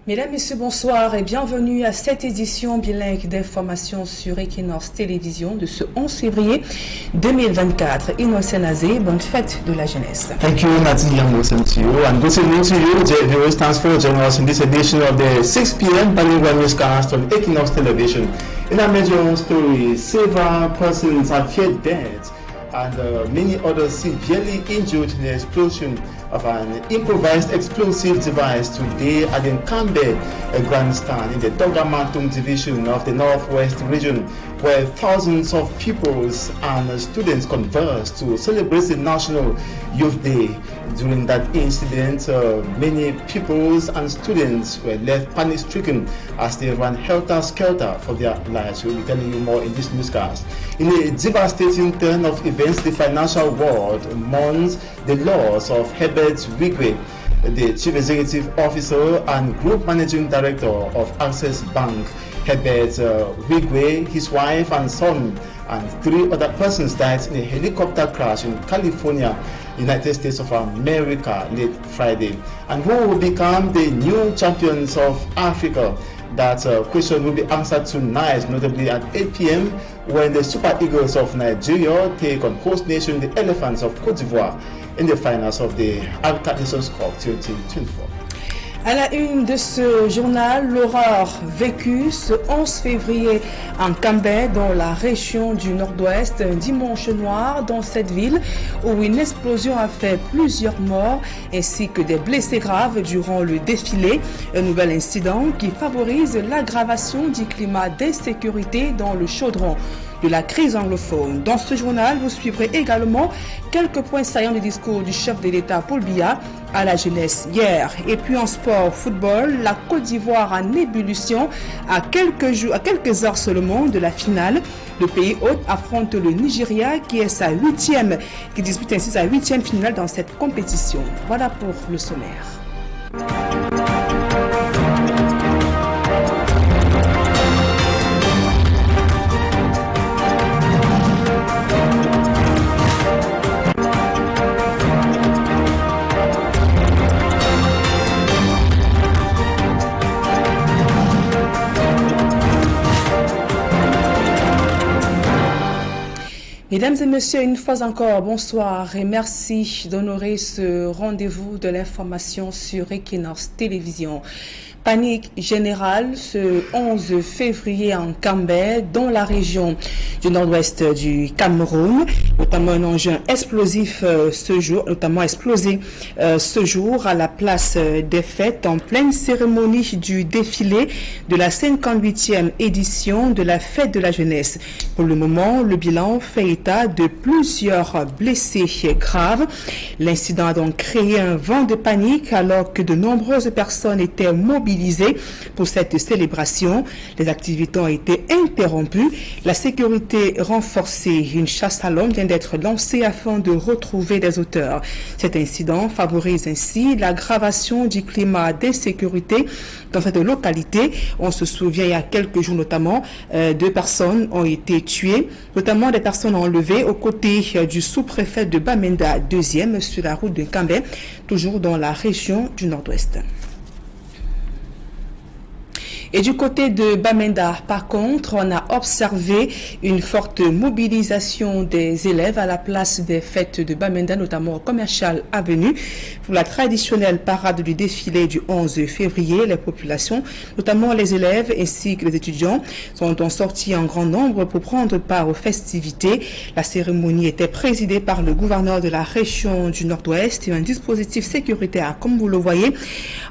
Mesdames, Messieurs, bonsoir et bienvenue à cette édition bilingue d'information sur Équinoxe Télévision de ce 11 février 2024. Innocent Nazé, bonne fête de la jeunesse. Thank you, Martin Young, to you, and good evening to you, viewers. Thanks for joining us in this edition of the 6 p.m. Bilingue newscast on Equinoxe Television. In our major story, several persons have yet dead and many others severely injured in the explosion of an improvised explosive device today at the Kumba grandstand in the Dogamantung division of the Northwest region, where thousands of pupils and students converged to celebrate the National Youth Day. During that incident, many pupils and students were left panic-stricken as they ran helter-skelter for their lives. We'll be telling you more in this newscast. In a devastating turn of events, the financial world mourns the loss of Herbert Wigwe, the Chief Executive Officer and Group Managing Director of Access Bank. Herbert Wigwe, his wife and son, and 3 other persons died in a helicopter crash in California, United States of America, late Friday. And who will become the new champions of Africa? That question will be answered tonight, notably at 8 p.m. when the Super Eagles of Nigeria take on host nation the Elephants of Côte d'Ivoire in the finals of the AFCON Nations Cup 2024. À la une de ce journal, l'horreur vécue ce 11 février en Kumba, dans la région du Nord-Ouest, un dimanche noir dans cette ville où une explosion a fait plusieurs morts ainsi que des blessés graves durant le défilé. Un nouvel incident qui favorise l'aggravation du climat d'insécurité dans le chaudron de la crise anglophone. Dans ce journal, vous suivrez également quelques points saillants du discours du chef de l'État Paul Biya à la jeunesse hier. Et puis en sport, football, la Côte d'Ivoire en ébullition à quelques heures seulement de la finale. Le pays hôte affronte le Nigeria qui dispute ainsi sa 8e finale dans cette compétition. Voilà pour le sommaire. Mesdames et messieurs, une fois encore, bonsoir et merci d'honorer ce rendez-vous de l'information sur Équinoxe Télévision. Panique générale ce 11 février en Kumba, dans la région du nord-ouest du Cameroun, notamment un engin explosif explosé ce jour à la place des fêtes en pleine cérémonie du défilé de la 58e édition de la fête de la jeunesse. Pour le moment, le bilan fait état de plusieurs blessés graves. L'incident a donc créé un vent de panique alors que de nombreuses personnes étaient mobilisées pour cette célébration. Les activités ont été interrompues, la sécurité renforcée. Une chasse à l'homme vient d'être lancée afin de retrouver des auteurs. Cet incident favorise ainsi l'aggravation du climat d'insécurité dans cette localité. On se souvient, il y a quelques jours notamment, 2 personnes ont été tuées, notamment des personnes enlevées aux côtés du sous-préfet de Bamenda, 2e sur la route de Kumba, toujours dans la région du Nord-Ouest. Et du côté de Bamenda, par contre, on a observé une forte mobilisation des élèves à la place des fêtes de Bamenda, notamment au Commercial Avenue, pour la traditionnelle parade du défilé du 11 février. Les populations, notamment les élèves ainsi que les étudiants, sont donc sortis en grand nombre pour prendre part aux festivités. La cérémonie était présidée par le gouverneur de la région du Nord-Ouest et un dispositif sécuritaire, comme vous le voyez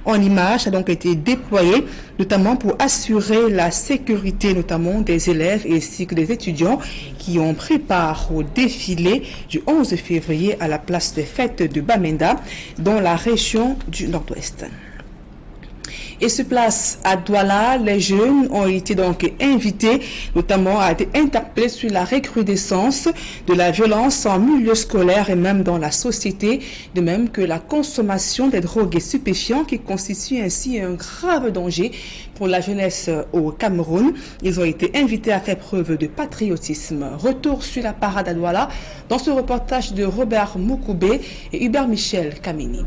en image, a donc été déployé, notamment pour assurer la sécurité notamment des élèves ainsi que des étudiants qui ont pris part au défilé du 11 février à la place des fêtes de Bamenda dans la région du Nord-Ouest. Et sur place à Douala, les jeunes ont été donc invités, notamment à être interpellés sur la recrudescence de la violence en milieu scolaire et même dans la société, de même que la consommation des drogues et stupéfiants qui constituent ainsi un grave danger pour la jeunesse au Cameroun. Ils ont été invités à faire preuve de patriotisme. Retour sur la parade à Douala dans ce reportage de Robert Moukoubé et Hubert Michel Kamini.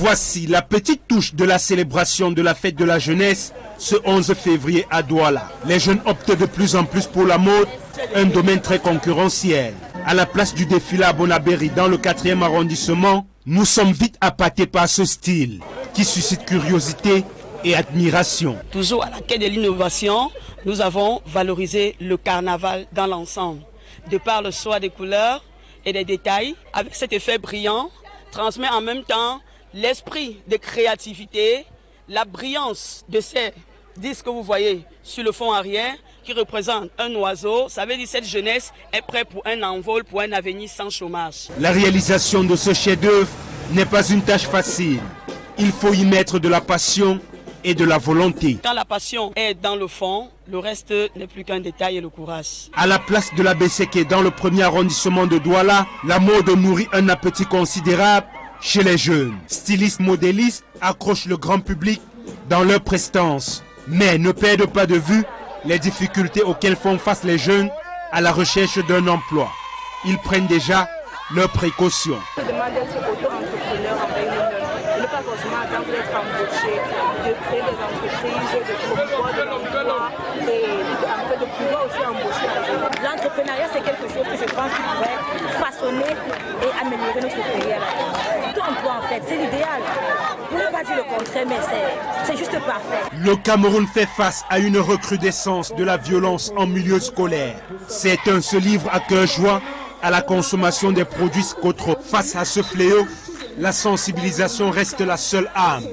Voici la petite touche de la célébration de la fête de la jeunesse ce 11 février à Douala. Les jeunes optent de plus en plus pour la mode, un domaine très concurrentiel. À la place du défilé à Bonabéry dans le 4e arrondissement, nous sommes vite appâtés par ce style qui suscite curiosité et admiration. Toujours à la quête de l'innovation, nous avons valorisé le carnaval dans l'ensemble. De par le choix des couleurs et des détails, avec cet effet brillant, transmet en même temps l'esprit de créativité, la brillance de ces disques que vous voyez sur le fond arrière, qui représente un oiseau. Ça veut dire que cette jeunesse est prête pour un envol, pour un avenir sans chômage. La réalisation de ce chef-d'œuvre n'est pas une tâche facile. Il faut y mettre de la passion et de la volonté. Quand la passion est dans le fond, le reste n'est plus qu'un détail et le courage. À la place de la Besséké dans le 1er arrondissement de Douala, la mode nourrit un appétit considérable chez les jeunes. Stylistes, modélistes accrochent le grand public dans leur prestance, mais ne perdent pas de vue les difficultés auxquelles font face les jeunes à la recherche d'un emploi. Ils prennent déjà leurs précautions. Je demande d'être auto-entrepreneur en ne pas forcément attendre d'être embauché, de créer des entreprises, de promouvoir de l'emploi et de pouvoir aussi embaucher la jeunesse. L'entrepreneuriat, c'est quelque chose que je pense qui pourrait façonner et améliorer notre pays à l'avenir. Tout emploi, en fait, c'est l'idéal. Vous ne pouvez pas dire le contraire, mais c'est juste parfait. Le Cameroun fait face à une recrudescence de la violence en milieu scolaire. Certains se livrent à cœur joie à la consommation des produits scotro. Face à ce fléau, la sensibilisation reste la seule arme.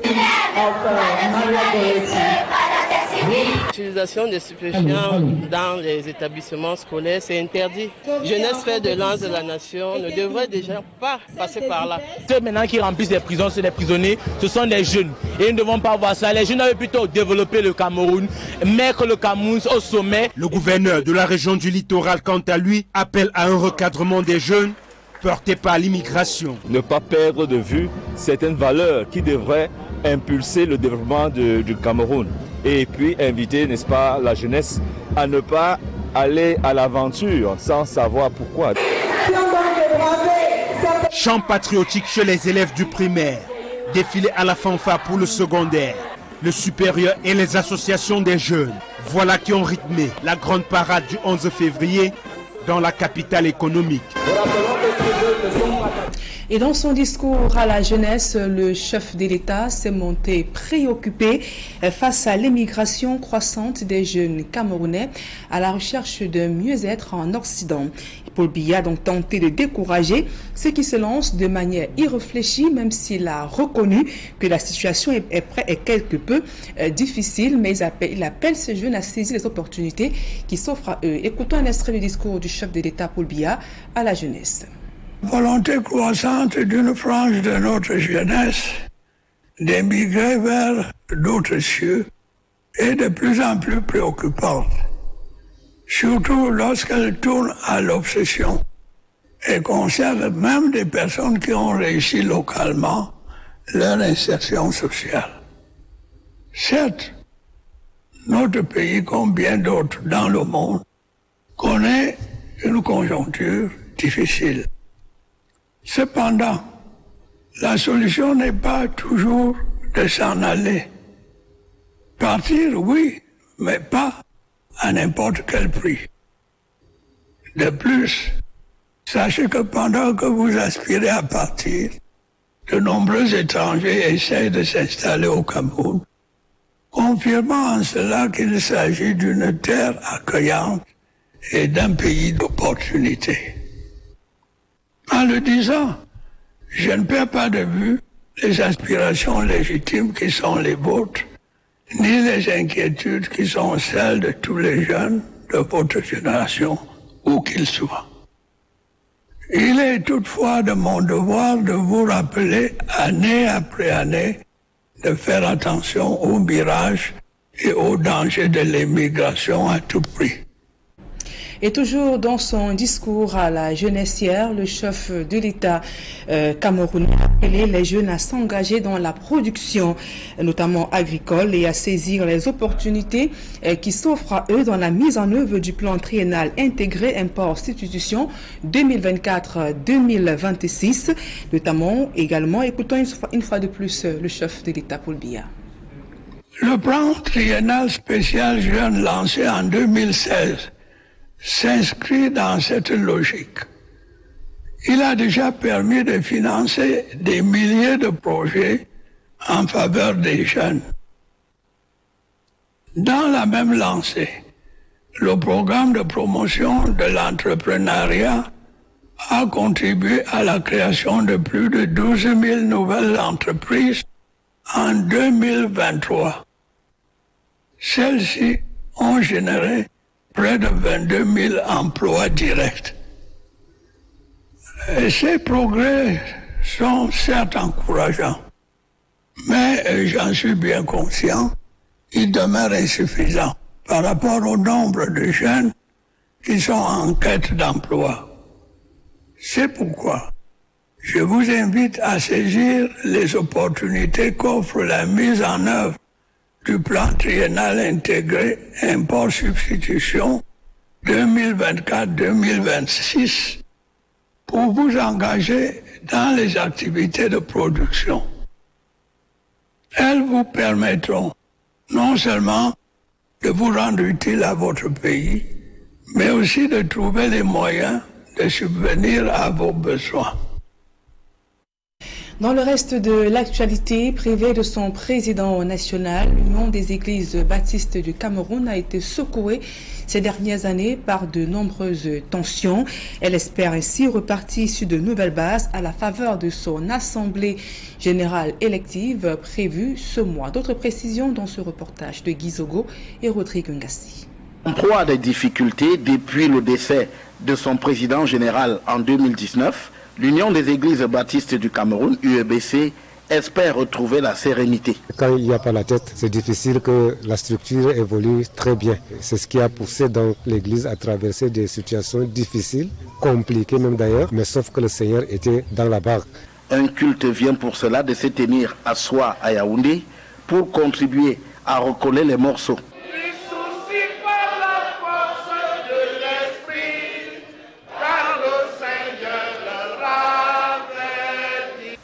L'utilisation des stupéfiants dans les établissements scolaires, c'est interdit. Jeunesse fait de lance de la nation ne devrait déjà pas passer par là. Ceux maintenant qui remplissent les prisons, c'est des prisonniers, ce sont des jeunes. Et ils ne devons pas voir ça. Les jeunes avaient plutôt développé le Cameroun, mettre le Cameroun au sommet. Le gouverneur de la région du littoral, quant à lui, appelle à un recadrement des jeunes portés par l'immigration. Ne pas perdre de vue certaines valeurs qui devraient impulser le développement du Cameroun. Et puis inviter, n'est-ce pas, la jeunesse à ne pas aller à l'aventure sans savoir pourquoi. Chant patriotique chez les élèves du primaire, défilé à la fanfare pour le secondaire, le supérieur et les associations des jeunes. Voilà qui ont rythmé la grande parade du 11 février dans la capitale économique. Et dans son discours à la jeunesse, le chef de l'État s'est montré préoccupé face à l'émigration croissante des jeunes Camerounais à la recherche de mieux-être en Occident. Paul Biya a donc tenté de décourager ceux qui se lancent de manière irréfléchie, même s'il a reconnu que la situation est quelque peu difficile, mais il appelle ces jeunes à saisir les opportunités qui s'offrent à eux. Écoutons un extrait du discours du chef de l'État Paul Biya à la jeunesse. Volonté croissante d'une frange de notre jeunesse d'émigrer vers d'autres cieux est de plus en plus préoccupante, surtout lorsqu'elle tourne à l'obsession et concerne même des personnes qui ont réussi localement leur insertion sociale. Certes, notre pays, comme bien d'autres dans le monde, connaît une conjoncture difficile. Cependant, la solution n'est pas toujours de s'en aller. Partir, oui, mais pas à n'importe quel prix. De plus, sachez que pendant que vous aspirez à partir, de nombreux étrangers essayent de s'installer au Cameroun, confirmant en cela qu'il s'agit d'une terre accueillante et d'un pays d'opportunités. En le disant, je ne perds pas de vue les aspirations légitimes qui sont les vôtres, ni les inquiétudes qui sont celles de tous les jeunes de votre génération, où qu'ils soient. Il est toutefois de mon devoir de vous rappeler, année après année, de faire attention aux mirages et aux dangers de l'immigration à tout prix. Et toujours dans son discours à la jeunesse hier, le chef de l'État camerounais a appelé les jeunes à s'engager dans la production, notamment agricole, et à saisir les opportunités qui s'offrent à eux dans la mise en œuvre du plan triennal intégré import-substitution 2024-2026. Notamment, également, écoutons une fois de plus le chef de l'État Paul Biya. Le plan triennal spécial jeune lancé en 2016 s'inscrit dans cette logique. Il a déjà permis de financer des milliers de projets en faveur des jeunes. Dans la même lancée, le programme de promotion de l'entrepreneuriat a contribué à la création de plus de 12 000 nouvelles entreprises en 2023. Celles-ci ont généré près de 22 000 emplois directs. Et ces progrès sont certes encourageants, mais j'en suis bien conscient, ils demeurent insuffisants par rapport au nombre de jeunes qui sont en quête d'emploi. C'est pourquoi je vous invite à saisir les opportunités qu'offre la mise en œuvre du plan triennal intégré import-substitution 2024-2026 pour vous engager dans les activités de production. Elles vous permettront non seulement de vous rendre utile à votre pays, mais aussi de trouver les moyens de subvenir à vos besoins. Dans le reste de l'actualité, privée de son président national, l'Union des églises baptistes du Cameroun a été secouée ces dernières années par de nombreuses tensions. Elle espère ainsi repartir sur de nouvelles bases à la faveur de son assemblée générale élective prévue ce mois. D'autres précisions dans ce reportage de Guy Zogo et Rodrigue Ngassi. En proie à des difficultés depuis le décès de son président général en 2019, l'Union des églises baptistes du Cameroun, UEBC, espère retrouver la sérénité. Quand il n'y a pas la tête, c'est difficile que la structure évolue très bien. C'est ce qui a poussé donc l'Église à traverser des situations difficiles, compliquées même d'ailleurs, mais sauf que le Seigneur était dans la barre. Un culte vient pour cela de se tenir à soi à Yaoundé pour contribuer à recoller les morceaux.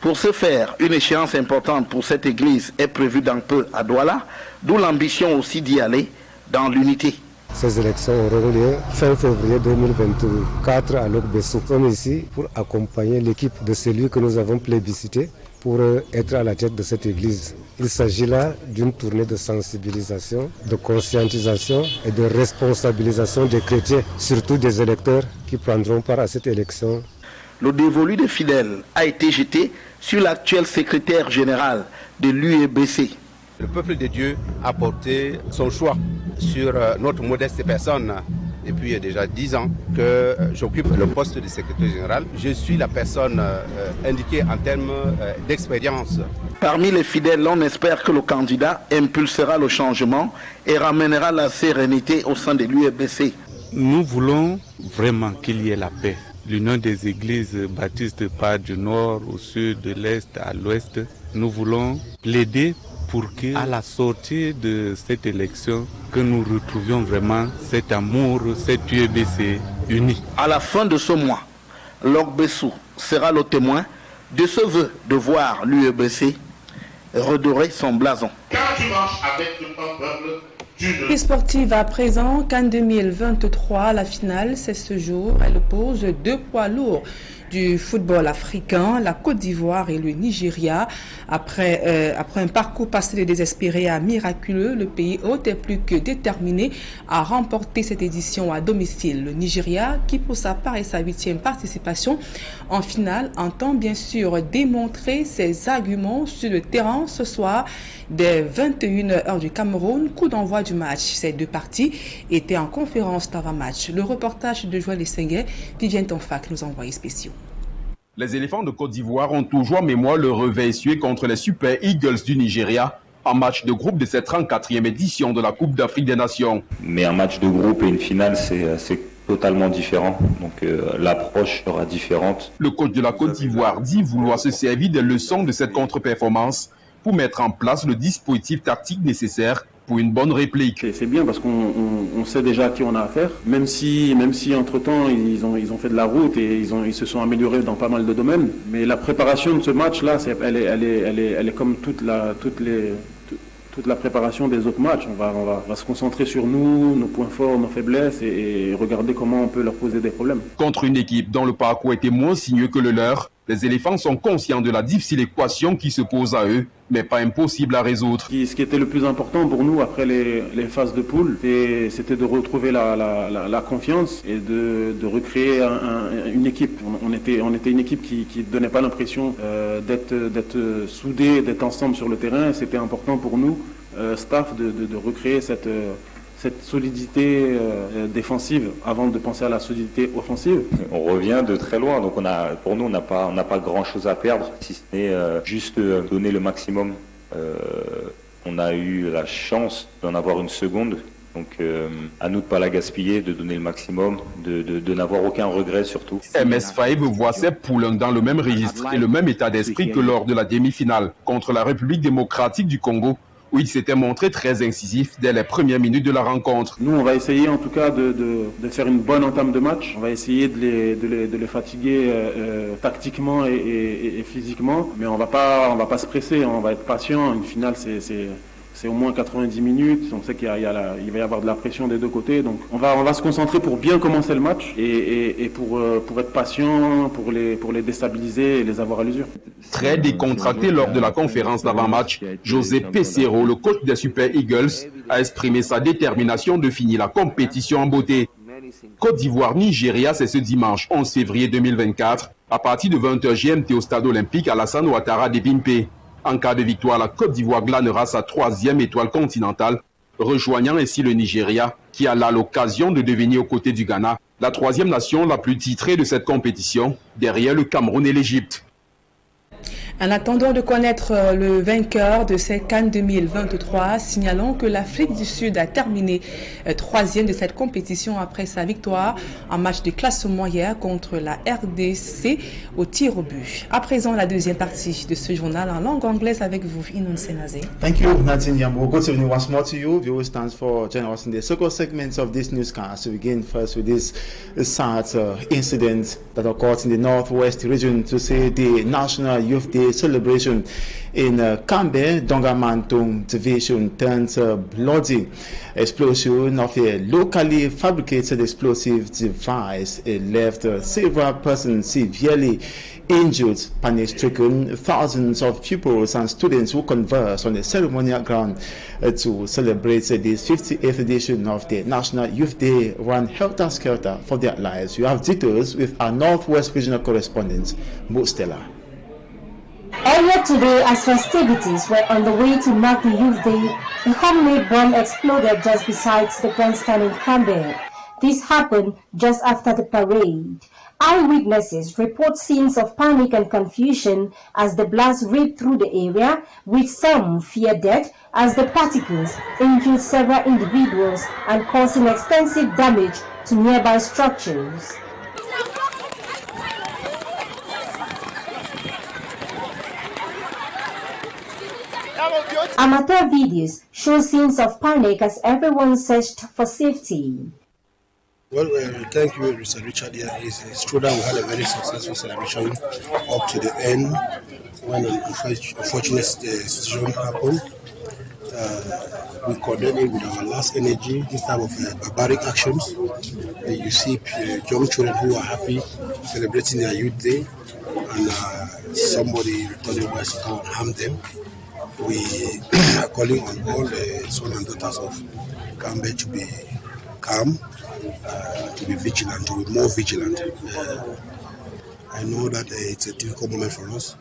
Pour ce faire, une échéance importante pour cette église est prévue dans peu à Douala, d'où l'ambition aussi d'y aller dans l'unité. Ces élections auront lieu fin février 2024 à l'Okbessou. Nous sommes ici pour accompagner l'équipe de celui que nous avons plébiscité pour être à la tête de cette église. Il s'agit là d'une tournée de sensibilisation, de conscientisation et de responsabilisation des chrétiens, surtout des électeurs qui prendront part à cette élection. Le dévolu des fidèles a été jeté sur l'actuel secrétaire général de l'UEBC. Le peuple de Dieu a porté son choix sur notre modeste personne. Depuis déjà 10 ans que j'occupe le poste de secrétaire général. Je suis la personne indiquée en termes d'expérience. Parmi les fidèles, on espère que le candidat impulsera le changement et ramènera la sérénité au sein de l'UEBC. Nous voulons vraiment qu'il y ait la paix. L'Union des églises baptistes part du nord au sud, de l'est à l'ouest. Nous voulons plaider pour qu'à la sortie de cette élection, que nous retrouvions vraiment cet amour, cette UEBC unie. À la fin de ce mois, l'Okbessou sera le témoin de ce vœu de voir l'UEBC redorer son blason. Quand tu marches avec un peuple, Les sportives à présent, CAN 2023, la finale, c'est ce jour. Elle oppose deux poids lourds du football africain, la Côte d'Ivoire et le Nigeria. Après un parcours passé de désespéré à miraculeux, le pays hôte est plus que déterminé à remporter cette édition à domicile. Le Nigeria, qui pour sa part est sa 8e participation en finale, entend bien sûr démontrer ses arguments sur le terrain ce soir dès 21h du Cameroun. Coup d'envoi du match. Ces deux parties étaient en conférence d'avant-match. Le reportage de Joël Essenguet, Vivien Tonfac, nos envoyés spéciaux. Les éléphants de Côte d'Ivoire ont toujours en mémoire le revers essuyé contre les Super Eagles du Nigeria en match de groupe de cette 34e édition de la Coupe d'Afrique des Nations. Mais un match de groupe et une finale, c'est totalement différent, donc l'approche sera différente. Le coach de la Côte d'Ivoire dit vouloir se servir des leçons de cette contre-performance pour mettre en place le dispositif tactique nécessaire pour une bonne réplique. C'est bien parce qu'on sait déjà à qui on a affaire, même si entre-temps ils ont fait de la route et ils se sont améliorés dans pas mal de domaines. Mais la préparation de ce match-là, elle est comme toute la préparation des autres matchs. On va se concentrer sur nous, nos points forts, nos faiblesses et regarder comment on peut leur poser des problèmes. Contre une équipe dont le parcours était moins sinueux que le leur, les éléphants sont conscients de la difficile équation qui se pose à eux, mais pas impossible à résoudre. Ce qui était le plus important pour nous après les phases de poule, c'était de retrouver la confiance et de recréer une équipe. On était une équipe qui ne donnait pas l'impression d'être soudée, d'être ensemble sur le terrain. C'était important pour nous, staff, de recréer cette solidité défensive avant de penser à la solidité offensive. On revient de très loin, donc pour nous on n'a pas grand chose à perdre, si ce n'est juste donner le maximum. On a eu la chance d'en avoir une seconde, donc à nous de ne pas la gaspiller, de donner le maximum, de n'avoir aucun regret surtout. MS5 voit ses poulains dans le même registre et le même état d'esprit que lors de la demi-finale contre la République démocratique du Congo, où il s'était montré très incisif dès les premières minutes de la rencontre. Nous, on va essayer en tout cas de faire une bonne entame de match. On va essayer de les fatiguer tactiquement et physiquement, mais on va pas se presser, on va être patient. Une finale, c'est au moins 90 minutes. On sait qu'il va y avoir de la pression des deux côtés. Donc on va se concentrer pour bien commencer le match et pour être patient, pour les déstabiliser et les avoir à l'usure. Très décontracté lors de la conférence d'avant-match, José Pesero, le coach des Super Eagles, a exprimé sa détermination de finir la compétition en beauté. Côte d'Ivoire-Nigeria, c'est ce dimanche 11 février 2024, à partir de 20h GMT au stade olympique Alassane Ouattara d'Ebimpe. En cas de victoire, la Côte d'Ivoire glanera sa 3e étoile continentale, rejoignant ainsi le Nigeria, qui a là l'occasion de devenir aux côtés du Ghana la 3e nation la plus titrée de cette compétition, derrière le Cameroun et l'Égypte. En attendant de connaître le vainqueur de cette CAN 2023, signalons que l'Afrique du Sud a terminé 3e de cette compétition après sa victoire en match de classement hier contre la RDC au tir au but. À présent, la deuxième partie de ce journal en langue anglaise avec vous, Inon Senaze. Thank you, Nadine Yambo. Good evening once more to you. VO stands for joining us in the second segment of this newscast. To begin first with this sad incident that occurred in the northwest region to say the National Youth Day celebration in Kumba, Dongamantung division turns bloody. Explosion of a locally fabricated explosive device left several persons severely injured, panic-stricken. Thousands of pupils and students who converge on the ceremonial ground to celebrate this 58th edition of the National Youth Day run helter-skelter for their lives. You have details with our Northwest Regional Correspondent, Mo Stella. Earlier today, as festivities were on the way to mark the Youth Day, a homemade bomb exploded just beside the grandstand in Kumba. This happened just after the parade. Eyewitnesses report scenes of panic and confusion as the blast ripped through the area, with some fear death as the particles injured several individuals and causing extensive damage to nearby structures. Amateur videos show scenes of panic as everyone searched for safety. Well, thank you, Mr. Richard. Yeah, it's true that we had a very successful celebration up to the end when an unfortunate situation happened. We condemn it with our last energy, this type of barbaric actions. You see young children who are happy celebrating their youth day, and somebody returning west to come and harm them. We are calling on all the sons and daughters of Kumba to be calm, to be vigilant, to be more vigilant. I know that it's a difficult moment for us,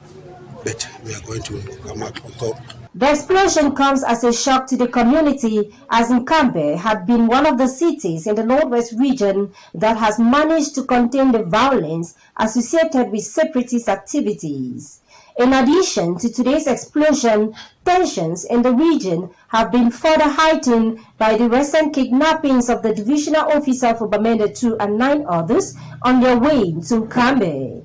but we are going to come out on top. The explosion comes as a shock to the community, as Kumba had been one of the cities in the northwest region that has managed to contain the violence associated with separatist activities. In addition to today's explosion, tensions in the region have been further heightened by the recent kidnappings of the divisional officer for Bamenda 2 and 9 others on their way to Kumba.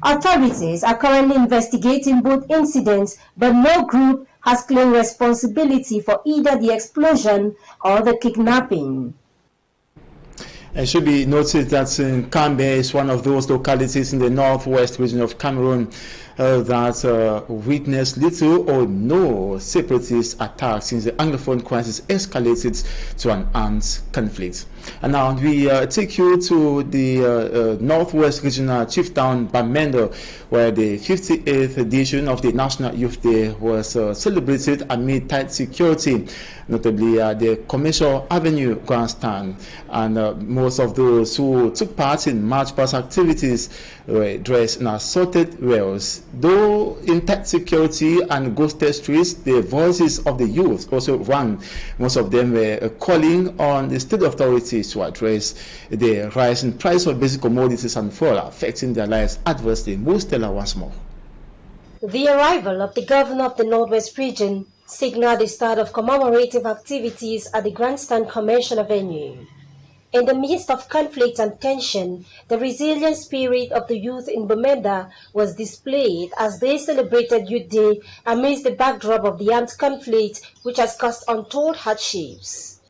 Authorities are currently investigating both incidents, but no group has claimed responsibility for either the explosion or the kidnapping. It should be noted that Kumba is one of those localities in the northwest region of Cameroon that witnessed little or no separatist attacks since the Anglophone crisis escalated to an armed conflict. And now we take you to the northwest regional chief town Bamenda, where the 58th edition of the National Youth Day was celebrated amid tight security, notably the Commercial Avenue grandstand. And most of those who took part in march past activities were dressed in assorted wears. Though in tight security and ghosted streets, the voices of the youth also rang. Most of them were calling on the state authorities to address the rise in price of basic commodities and fuel affecting their lives adversely. Most tell her once more. The arrival of the governor of the Northwest region signaled the start of commemorative activities at the Grandstand Commercial Avenue. In the midst of conflict and tension, the resilient spirit of the youth in Bamenda was displayed as they celebrated Youth Day amidst the backdrop of the armed conflict which has caused untold hardships.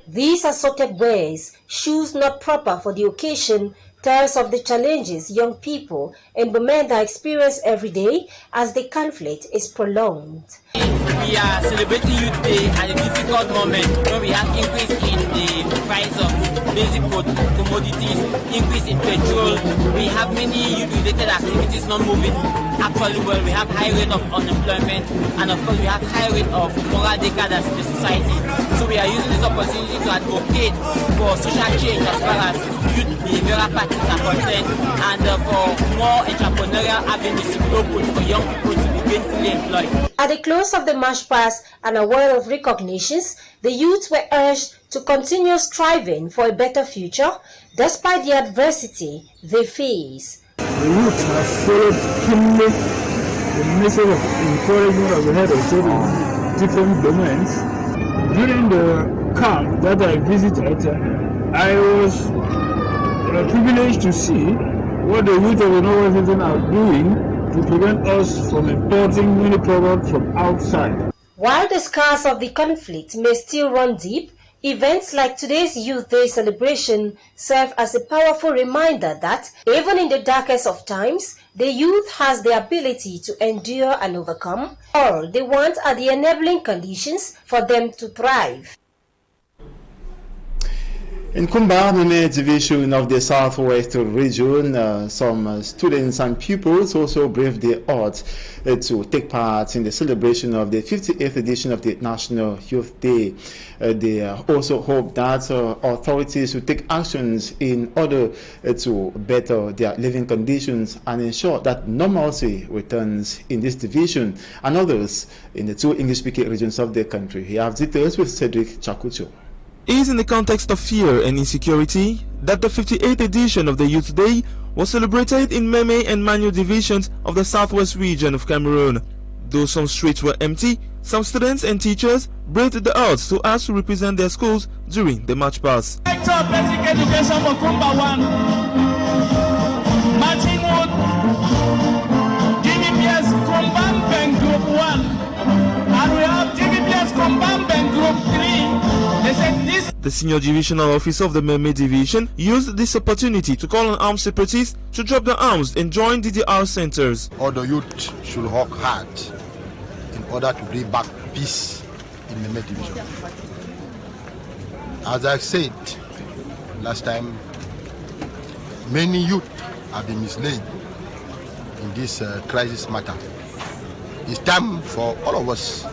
These assorted wares, shoes not proper for the occasion, tells of the challenges young people in Bamenda experience every day as the conflict is prolonged. We are celebrating Youth Day at a difficult moment when we have increase in the price of basic commodities, increase in petrol. We have many youth-related activities not moving actually well. We have high rate of unemployment, and of course we have high rate of moral decadence in the society. So we are using this opportunity to advocate for social change as far as youth behavioral patterns are concerned, and for more entrepreneurial avenues to be open for young people to be gainfully employed. At the close of the march past and a word of recognitions, the youth were urged to continue striving for a better future despite the adversity they face. The youth have followed keenly the message of encouragement that we had also in different domains. During the camp that I visited, I was privileged to see what the youth of the Northwest region are doing to prevent us from importing many products from outside. While the scars of the conflict may still run deep, events like today's Youth Day celebration serve as a powerful reminder that, even in the darkest of times, the youth has the ability to endure and overcome. All they want are the enabling conditions for them to thrive. In Kumba, the division of the Southwest region, some students and pupils also braved the odds to take part in the celebration of the 58th edition of the National Youth Day. They also hope that authorities will take actions in order to better their living conditions and ensure that normalcy returns in this division and others in the two English-speaking regions of the country. We have details with Cedric Chakucho. It is in the context of fear and insecurity that the 58th edition of the Youth Day was celebrated in Meme and Manu divisions of the southwest region of Cameroon. Though some streets were empty, some students and teachers braved the odds to ask to represent their schools during the march past. Basic education for Kumba 1, Martin Wood, DVPS Kumbamben Group 1, and we have DVPS Kumbamben Group 3. The senior divisional officer of the Meme division used this opportunity to call on armed separatists to drop their arms and join DDR centers. All the youth should work hard in order to bring back peace in the Meme division. As I said last time, many youth have been misled in this crisis matter. It's time for all of us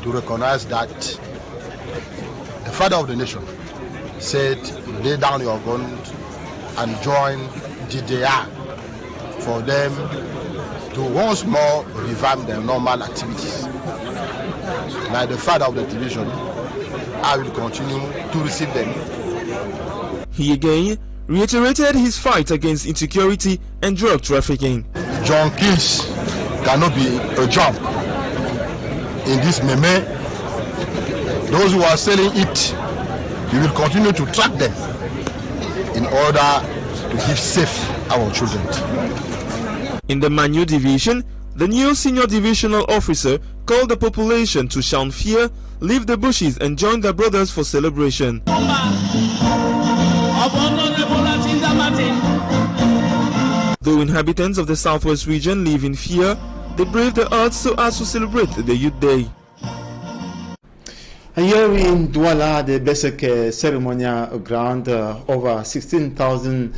to recognize that the father of the nation said, lay down your guns and join DDR for them to once more revamp their normal activities. Like the father of the division, I will continue to receive them. He again reiterated his fight against insecurity and drug trafficking. Junkies cannot be a job in this meme. Those who are selling it, we will continue to track them in order to keep safe our children. In the Manu division, the new senior divisional officer called the population to shun fear, leave the bushes and join their brothers for celebration. Though inhabitants of the southwest region live in fear, they brave the odds so as to celebrate the Youth Day. Here in Douala, the basic ceremonial ground, over 16,000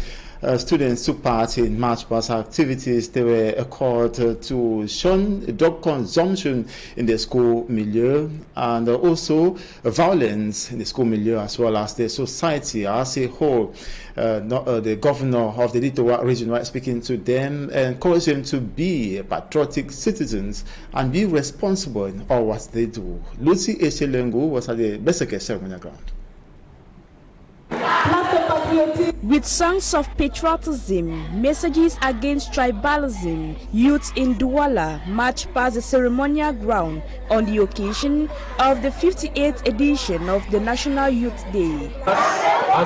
students took part in March past activities. They were called to shun drug consumption in the school milieu and also violence in the school milieu as well as the society as a whole. The governor of the Littoral region was speaking to them and encouraged them to be patriotic citizens and be responsible in all what they do. Lucy Echelengu was at the basic ceremonial ground. With songs of patriotism, messages against tribalism, youths in Douala marched past the ceremonial ground on the occasion of the 58th edition of the National Youth Day. I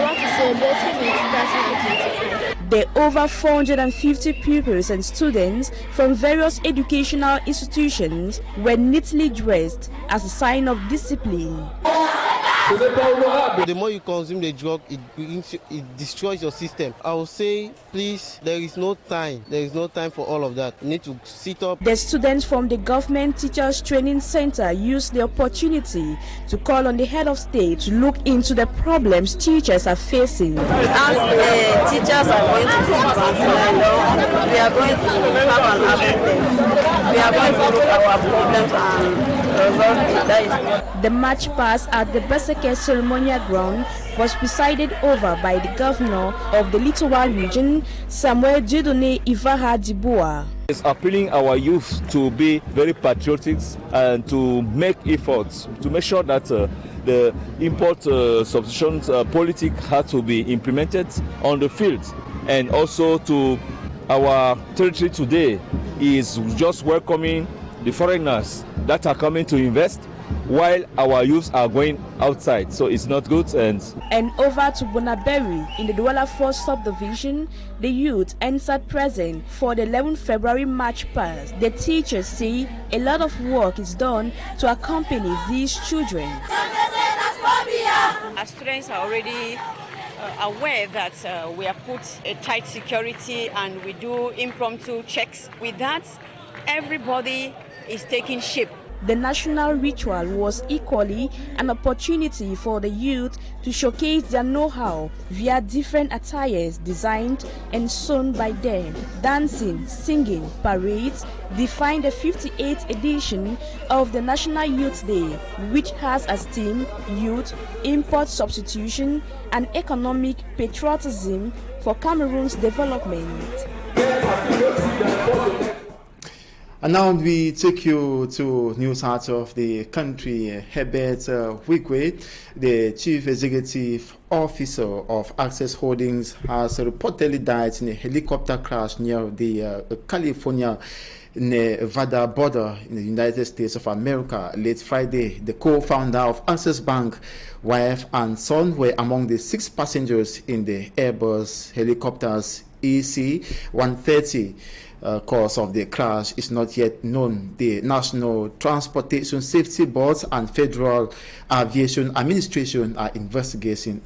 want to celebrate it. The over 450 pupils and students from various educational institutions were neatly dressed as a sign of discipline. The more you consume the drug, it destroys your system. I will say, please, there is no time. There is no time for all of that. You need to sit up. The students from the Government Teachers Training Center used the opportunity to call on the head of state to look into the problems teachers are facing. As teachers are going to we are going to have an action. We are going to look at our problems and resolve it. The march past at the Baseke ceremonial ground was presided over by the governor of the Littoral region, Samuel Dieudonné Ivara Diboa. It's appealing our youth to be very patriotic and to make efforts to make sure that the import substitution policy had to be implemented on the field, and also to our territory today is just welcoming the foreigners that are coming to invest while our youths are going outside, so it's not good. And over to Bonaberi in the Douala 4 subdivision, the youth entered present for the 11th February March past. The teachers say a lot of work is done to accompany these children. Our students are already aware that we have put a tight security and we do impromptu checks. With that, everybody is taking shape. The national ritual was equally an opportunity for the youth to showcase their know-how via different attires designed and sewn by them. Dancing, singing, parades define the 58th edition of the National Youth Day, which has as theme Youth, Import Substitution and Economic Patriotism for Cameroon's Development. And now we take you to news out of the country. Herbert Wigwe, the Chief Executive Officer of Access Holdings, has reportedly died in a helicopter crash near the California-Nevada border in the United States of America late Friday. The co-founder of Access Bank, wife and son were among the 6 passengers in the Airbus helicopters EC-130. Cause of the crash is not yet known. The National Transportation Safety Board and Federal Aviation Administration are investigating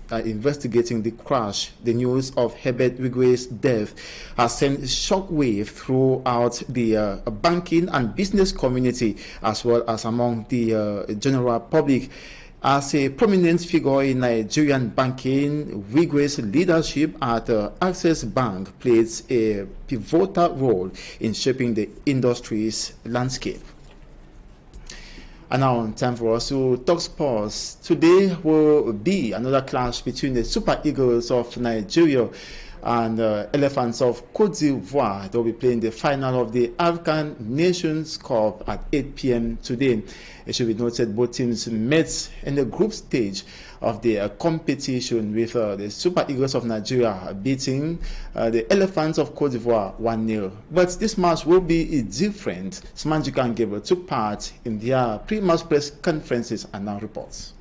the crash. The news of Herbert Wigwe's death has sent shockwave throughout the banking and business community, as well as among the general public. As a prominent figure in Nigerian banking, Wigwe's leadership at Access Bank plays a pivotal role in shaping the industry's landscape. And now, time for us to talk sports. Today will be another clash between the Super Eagles of Nigeria and Elephants of Côte d'Ivoire. They'll be playing the final of the AFCON Nations Cup at 8 p.m. today. It should be noted both teams met in the group stage of the competition, with the Super Eagles of Nigeria beating the Elephants of Côte d'Ivoire 1-0. But this match will be different. Smanjika and Gabriel took part in their pre-match press conferences and now reports.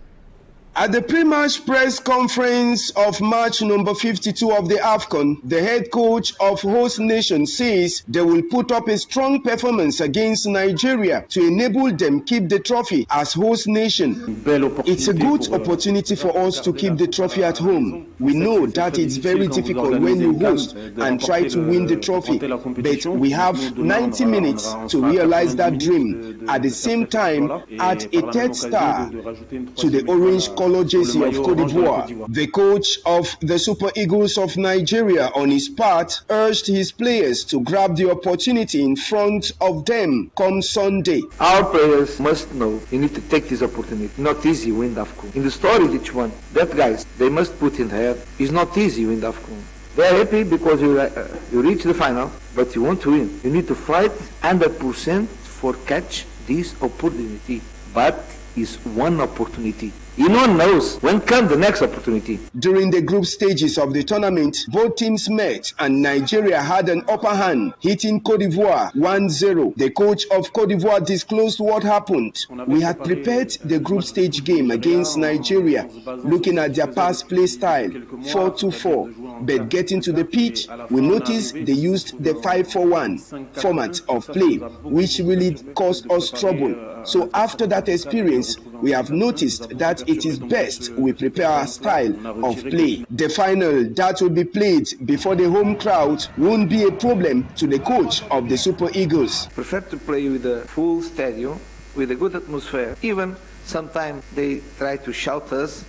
At the pre-match press conference of match number 52 of the AFCON, the head coach of host nation says they will put up a strong performance against Nigeria to enable them keep the trophy as host nation. It's a good opportunity for us to keep the trophy at home. We know that it's very difficult when you host and try to win the trophy, but we have 90 minutes to realize that dream. At the same time, add a third star to the orange color jersey of Côte d'Ivoire. The coach of the Super Eagles of Nigeria, on his part, urged his players to grab the opportunity in front of them come Sunday. Our players must know you need to take this opportunity. Not easy win the AFCON. In the story of each one, that guys, they must put in their head, it's not easy win the AFCON. They're happy because you reach the final, but you want to win. You need to fight 100% for catch this opportunity. But it's one opportunity. No one knows when comes the next opportunity. During the group stages of the tournament, both teams met and Nigeria had an upper hand, hitting Côte d'Ivoire 1-0. The coach of Côte d'Ivoire disclosed what happened. We had prepared the group stage game against Nigeria, looking at their pass play style, 4-2-4. But getting to the pitch, we noticed they used the 5-4-1 format of play, which really caused us trouble. So after that experience, we have noticed that it is best we prepare our style of play. The final that will be played before the home crowd won't be a problem to the coach of the Super Eagles. Prefer to play with a full stadium, with a good atmosphere. Even sometimes they try to shout us,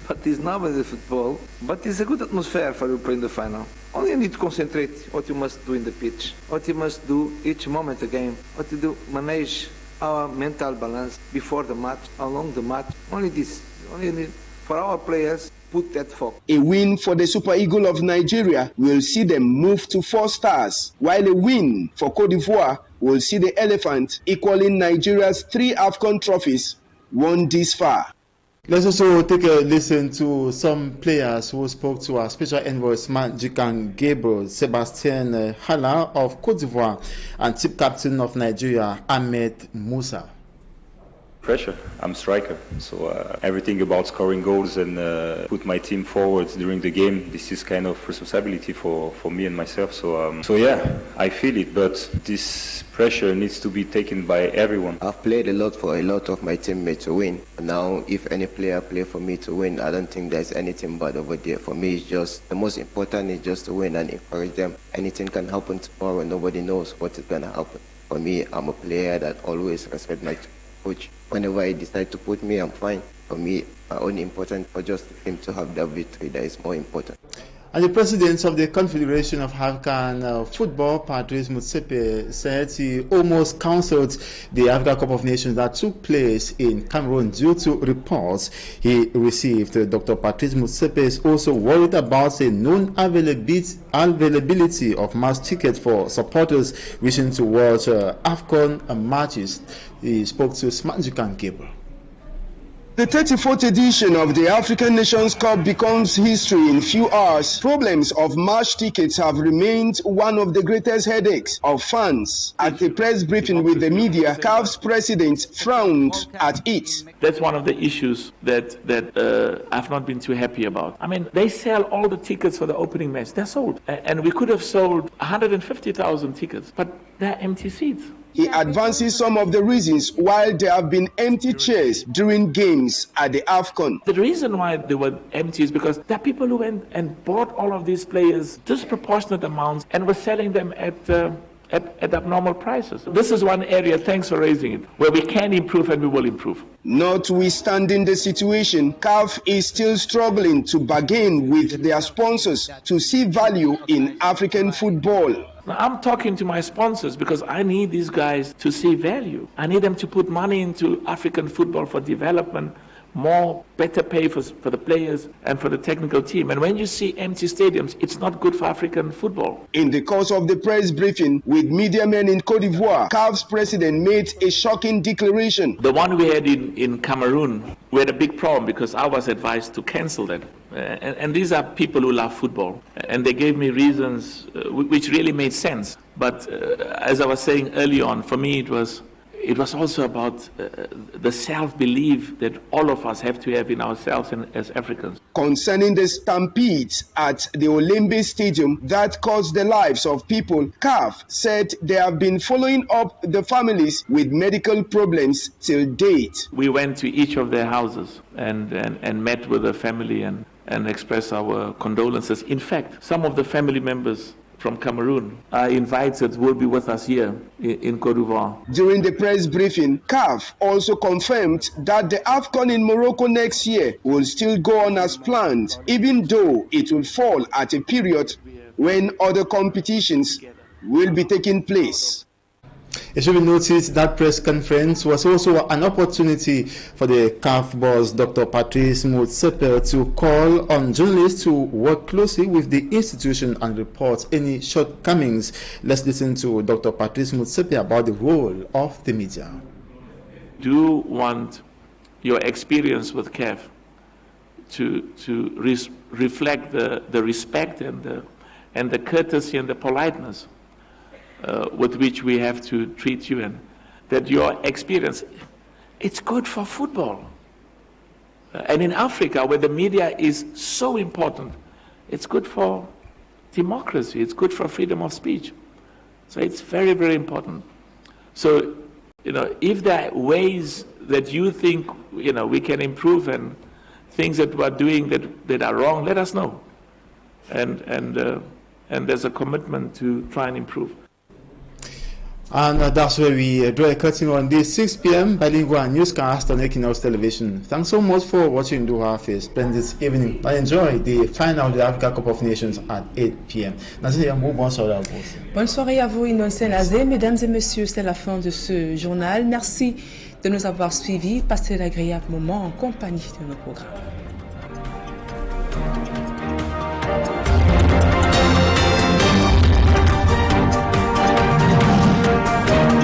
but it's not with the football. But it's a good atmosphere for you playing the final. Only you need to concentrate what you must do in the pitch, what you must do each moment of the game, what you do, manage our mental balance before the match, along the match. Only this. Only need for our players, put that focus. A win for the Super Eagle of Nigeria will see them move to 4 stars, while a win for Côte d'Ivoire will see the Elephant equaling Nigeria's 3 AFCON trophies won this far. Let's also take a listen to some players who spoke to our special envoy Smanjika Gabriel, Sebastian Hala of Côte d'Ivoire, and tip captain of Nigeria, Ahmed Musa. Pressure. I'm striker, so everything about scoring goals and put my team forward during the game. This is kind of responsibility for me and myself. So yeah, I feel it, but this pressure needs to be taken by everyone. I've played a lot for a lot of my teammates to win. Now, if any player play for me to win, I don't think there's anything bad over there. For me, it's just the most important is just to win and encourage them. Anything can happen tomorrow. Nobody knows what is going to happen. For me, I'm a player that always respect my coach. Whenever I decide to put me, I'm fine. For me, only important for just him to have that victory. That is more important. And the president of the Confederation of AFCON Football, Patrice Motsepe, said he almost cancelled the AFCON Cup of Nations that took place in Cameroon due to reports he received. Dr. Patrice Motsepe is also worried about the known availability of mass tickets for supporters wishing to watch AFCON matches. He spoke to Smanjika Gabriel. The 34th edition of the African Nations Cup becomes history in few hours. Problems of match tickets have remained one of the greatest headaches of fans. At the press briefing with the media, CAF's president frowned at it. That's one of the issues that I've not been too happy about. I mean, they sell all the tickets for the opening match. They're sold. And we could have sold 150,000 tickets, but they're empty seats. He advances some of the reasons why there have been empty chairs during games at the AFCON. The reason why they were empty is because there are people who went and bought all of these players disproportionate amounts and were selling them at abnormal prices. This is one area, thanks for raising it, where we can improve and we will improve. Notwithstanding the situation, CAF is still struggling to bargain with their sponsors to see value in African football. Now, I'm talking to my sponsors because I need these guys to see value. I need them to put money into African football for development, better pay for the players and for the technical team. And when you see empty stadiums, it's not good for African football. In the course of the press briefing with media men in Côte d'Ivoire, CAF's president made a shocking declaration. The one we had in Cameroon, we had a big problem because I was advised to cancel that. And these are people who love football. And they gave me reasons which really made sense. But as I was saying early on, for me it was also about the self-belief that all of us have to have in ourselves and as Africans. Concerning the stampedes at the Olembe Stadium that caused the lives of people, CAF said they have been following up the families with medical problems till date. We went to each of their houses and met with the family and expressed our condolences. In fact, some of the family members from Cameroon are invited, will be with us here in Côte d'Ivoire. During the press briefing, CAF also confirmed that the AFCON in Morocco next year will still go on as planned, even though it will fall at a period when other competitions will be taking place. It should be noticed that press conference was also an opportunity for the CAF boss, Dr. Patrice Motsepe, to call on journalists to work closely with the institution and report any shortcomings. Let's listen to Dr. Patrice Motsepe about the role of the media. Do you want your experience with CAF to reflect the respect and the courtesy and the politeness with which we have to treat you, and that your experience, it's good for football. And in Africa, where the media is so important, it's good for democracy, it's good for freedom of speech. So it's very, very important. So, if there are ways that you think, we can improve and things that we're doing that are wrong, let us know. And there's a commitment to try and improve. And that's where we draw a curtain on this 6 p.m. bilingual newscast on Équinoxe television. Thanks so much for watching. Do have a splendid evening and enjoy the final of the Africa Cup of Nations at 8 p.m. Bonne soirée à vous, Innocent Lazé. Mesdames et messieurs, c'est la fin de ce journal. Merci de nous avoir suivis. Passez l'agréable moment en compagnie de nos programmes.